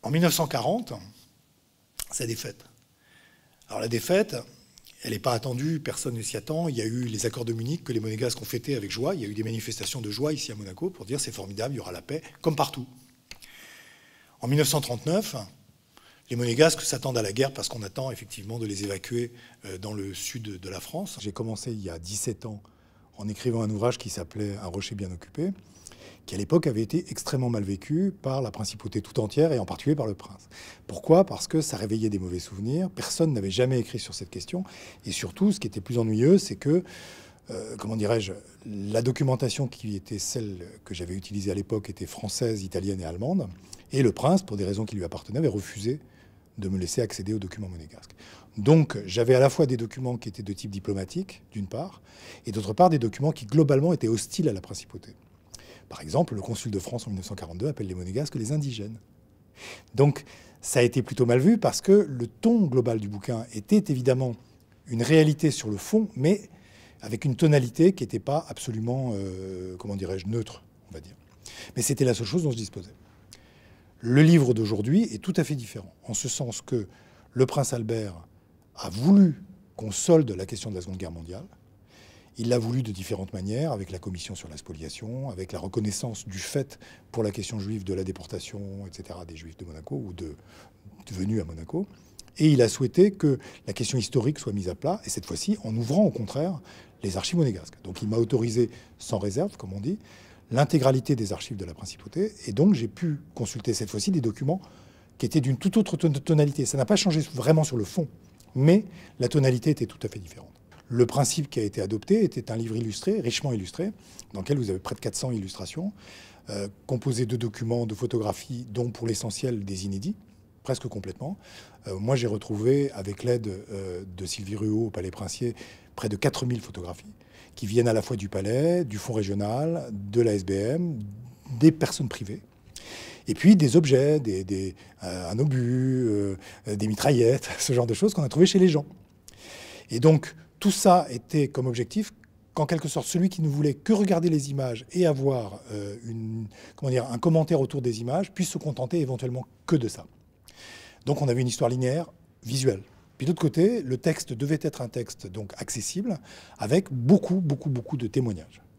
En 1940, c'est la défaite. Alors la défaite, elle n'est pas attendue, personne ne s'y attend. Il y a eu les accords de Munich que les Monégasques ont fêtés avec joie. Il y a eu des manifestations de joie ici à Monaco pour dire c'est formidable, il y aura la paix, comme partout. En 1939, les Monégasques s'attendent à la guerre parce qu'on attend effectivement de les évacuer dans le sud de la France. J'ai commencé il y a 17 ans en écrivant un ouvrage qui s'appelait Un rocher bien occupé, qui à l'époque avait été extrêmement mal vécu par la principauté tout entière et en particulier par le prince. Pourquoi? Parce que ça réveillait des mauvais souvenirs, personne n'avait jamais écrit sur cette question, et surtout, ce qui était plus ennuyeux, c'est que, comment dirais-je, la documentation qui était celle que j'avais utilisée à l'époque était française, italienne et allemande, et le prince, pour des raisons qui lui appartenaient, avait refusé de me laisser accéder aux documents monégasques. Donc j'avais à la fois des documents qui étaient de type diplomatique, d'une part, et d'autre part des documents qui globalement étaient hostiles à la principauté. Par exemple, le consul de France en 1942 appelle les Monégasques les indigènes. Donc ça a été plutôt mal vu parce que le ton global du bouquin était évidemment une réalité sur le fond, mais avec une tonalité qui n'était pas absolument, comment dirais-je, neutre, on va dire. Mais c'était la seule chose dont je disposais. Le livre d'aujourd'hui est tout à fait différent, en ce sens que le prince Albert a voulu qu'on solde la question de la Seconde Guerre mondiale. Il l'a voulu de différentes manières, avec la commission sur la spoliation, avec la reconnaissance du fait pour la question juive de la déportation, etc., des juifs de Monaco ou de venus à Monaco. Et il a souhaité que la question historique soit mise à plat, et cette fois-ci en ouvrant au contraire les archives monégasques. Donc il m'a autorisé sans réserve, comme on dit, l'intégralité des archives de la principauté, et donc j'ai pu consulter cette fois-ci des documents qui étaient d'une toute autre tonalité. Ça n'a pas changé vraiment sur le fond, mais la tonalité était tout à fait différente. Le principe qui a été adopté était un livre illustré, richement illustré, dans lequel vous avez près de 400 illustrations, composé de documents, de photographies, dont pour l'essentiel des inédits, presque complètement. Moi, j'ai retrouvé, avec l'aide de Sylvie Ruot au Palais Princier, près de 4000 photographies, qui viennent à la fois du Palais, du Fonds régional, de la SBM, des personnes privées, et puis des objets, un obus, des mitraillettes, ce genre de choses qu'on a trouvées chez les gens. Et donc, tout ça était comme objectif qu'en quelque sorte, celui qui ne voulait que regarder les images et avoir un commentaire autour des images puisse se contenter éventuellement que de ça. Donc on avait une histoire linéaire, visuelle. Puis de l'autre côté, le texte devait être un texte donc accessible, avec beaucoup de témoignages.